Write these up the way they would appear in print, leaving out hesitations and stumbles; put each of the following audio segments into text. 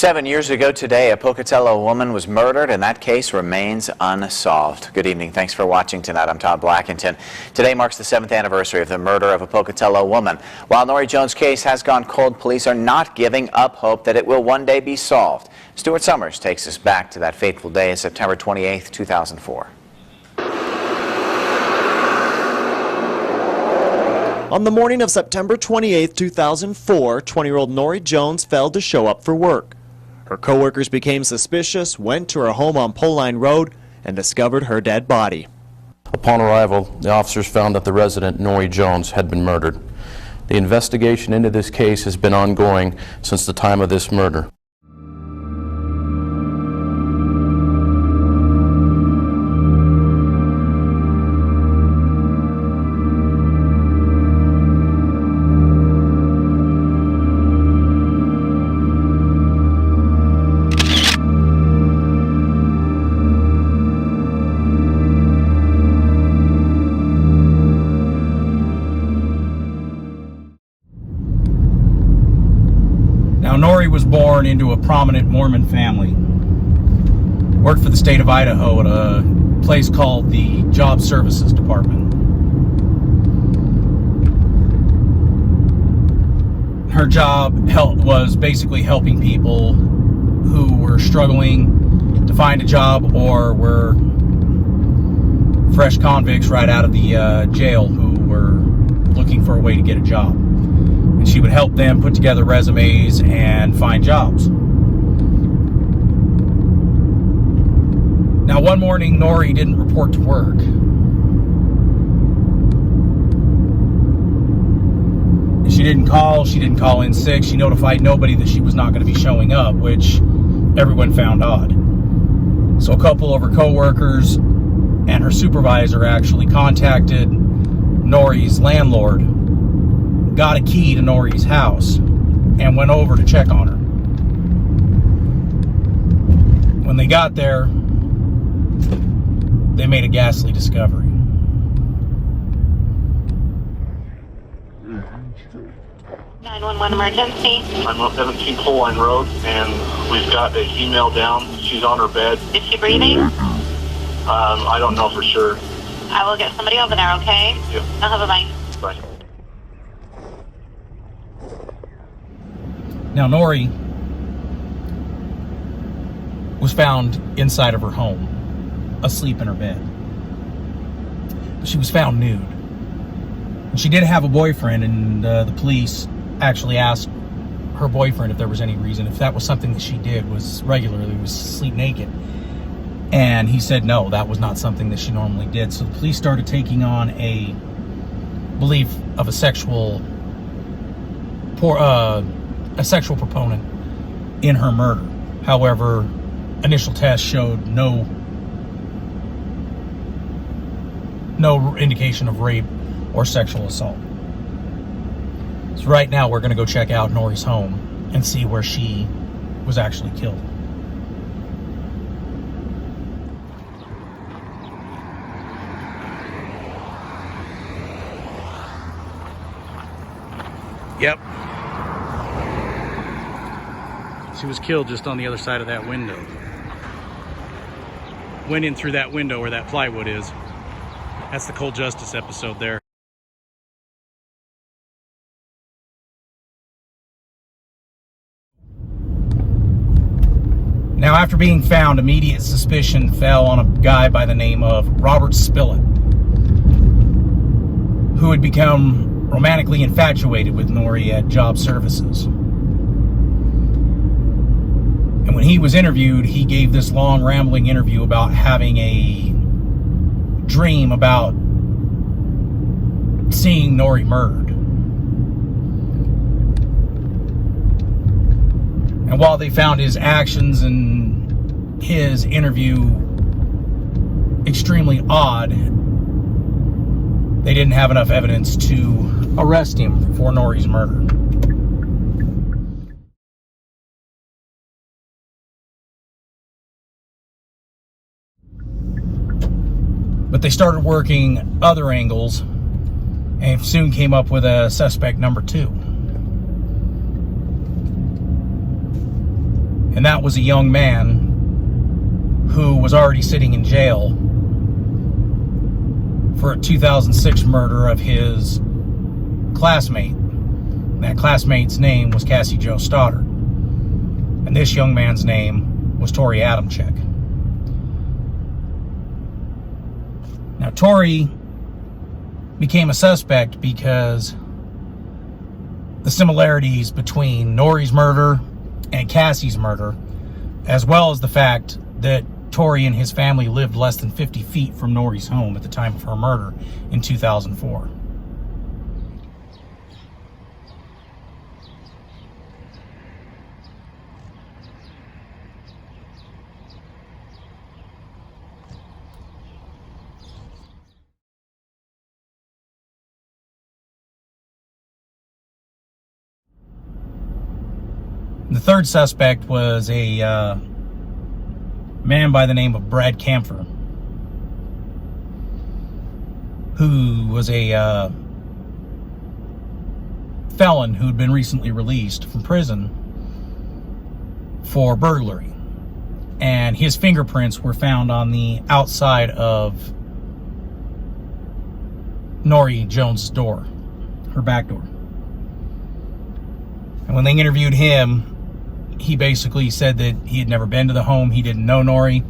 7 years ago today, a Pocatello woman was murdered, and that case remains unsolved. Good evening. Thanks for watching tonight. I'm Todd Blackington. Today marks the 7th anniversary of the murder of a Pocatello woman. While Nori Jones' case has gone cold, police are not giving up hope that it will one day be solved. Stuart Summers takes us back to that fateful day of September 28, 2004. On the morning of September 28, 2004, 20-year-old Nori Jones failed to show up for work. Her coworkers became suspicious, went to her home on Pole Line Road, and discovered her dead body. Upon arrival, the officers found that the resident, Nori Jones, had been murdered. The investigation into this case has been ongoing since the time of this murder. Now, Nori was born into a prominent Mormon family. Worked for the state of Idaho at a place called the Job Services Department. Her job was basically helping people who were struggling to find a job or were fresh convicts right out of the jail who were looking for a way to get a job. And she would help them put together resumes and find jobs. Now, one morning, Nori didn't report to work. She didn't call in sick. She notified nobody that she was not going to be showing up, which everyone found odd. So a couple of her coworkers and her supervisor actually contacted Nori's landlord, got a key to Nori's house, and went over to check on her. When they got there, they made a ghastly discovery. Emergency. I'm on 17 Pole Line Road, and we've got a female down. She's on her bed. Is she breathing? I don't know for sure. I will get somebody over there, okay? Yep. I'll have a bye. Bye. Now, Nori was found inside of her home, asleep in her bed. She was found nude. And she did have a boyfriend, and the police actually asked her boyfriend if there was any reason, if that was something that she did, was regularly, was sleep naked. And he said no, that was not something that she normally did. So the police started taking on a belief of a sexual proponent in her murder. However, initial tests showed no indication of rape or sexual assault. So right now we're going to go check out Nori's home and see where she was actually killed. Yep. She was killed just on the other side of that window. Went in through that window where that plywood is. That's the Cold Justice episode there. Now, after being found, immediate suspicion fell on a guy by the name of Robert Spillett, who had become romantically infatuated with Nori at Job Services. And when he was interviewed, he gave this long, rambling interview about having a dream about seeing Nori murdered. And while they found his actions and his interview extremely odd, they didn't have enough evidence to arrest him for Nori's murder. But they started working other angles and soon came up with a suspect number 2. And that was a young man who was already sitting in jail for a 2006 murder of his classmate. That classmate's name was Cassie Jo Stoddard. And this young man's name was Tori Adamczyk. Now, Tori became a suspect because the similarities between Nori's murder and Cassie's murder, as well as the fact that Tori and his family lived less than 50 feet from Nori's home at the time of her murder in 2004. The third suspect was a man by the name of Brad Camphor, who was a felon who'd been recently released from prison for burglary. And his fingerprints were found on the outside of Nori Jones' door, her back door. And when they interviewed him, he basically said that he had never been to the home, he didn't know Nori.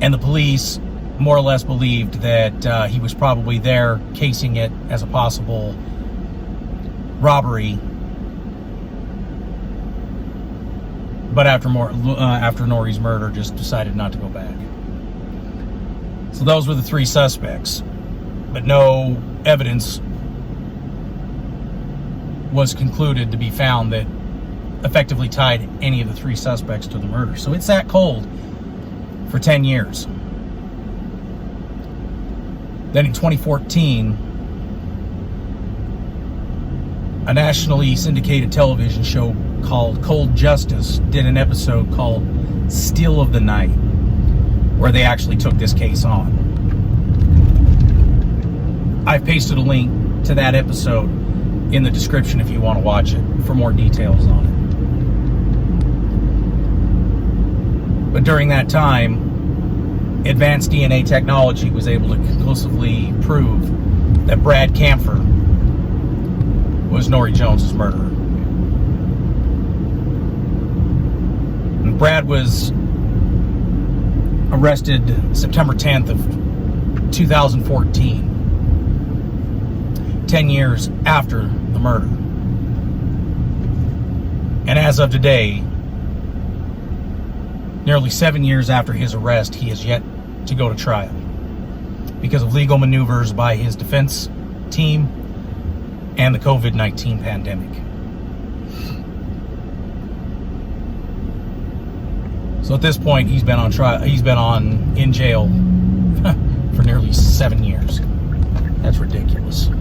And the police more or less believed that he was probably there casing it as a possible robbery. But after Nori's murder, just decided not to go back. So those were the three suspects. But no evidence was concluded to be found that effectively tied any of the three suspects to the murder. So it sat cold for 10 years. Then in 2014, a nationally syndicated television show called Cold Justice did an episode called Still of the Night, where they actually took this case on. I've pasted a link to that episode in the description if you want to watch it for more details on it. But during that time, advanced DNA technology was able to conclusively prove that Brad Camphor was Nori Jones' murderer. And Brad was arrested September 10th of 2014, 10 years after the murder. And as of today, nearly 7 years after his arrest, he has yet to go to trial because of legal maneuvers by his defense team and the COVID-19 pandemic. So at this point, he's been on trial. He's been in jail for nearly 7 years. That's ridiculous.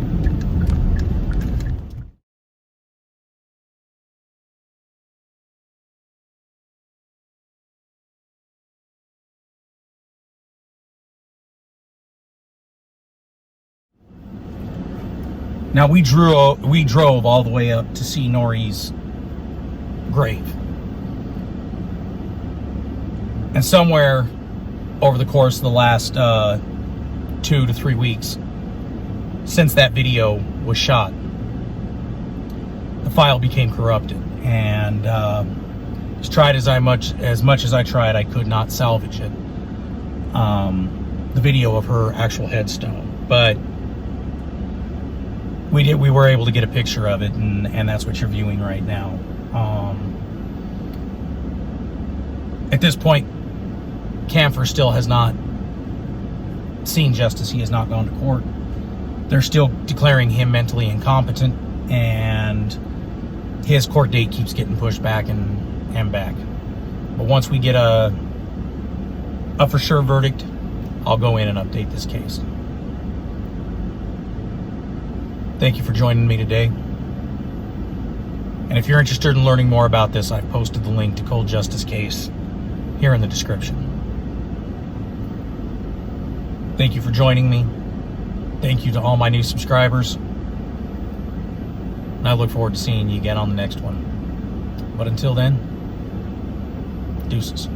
Now we drove all the way up to see Nori's grave. And somewhere over the course of the last 2 to 3 weeks since that video was shot, the file became corrupted, and just tried as much as I tried, I could not salvage it. The video of her actual headstone, but we were able to get a picture of it, and that's what you're viewing right now. At this point, Camphor still has not seen justice. He has not gone to court. They're still declaring him mentally incompetent, and his court date keeps getting pushed back and back. But once we get a for sure verdict, I'll go in and update this case. Thank you for joining me today. And if you're interested in learning more about this, I've posted the link to Cold Justice case here in the description. Thank you for joining me. Thank you to all my new subscribers. And I look forward to seeing you again on the next one. But until then, deuces.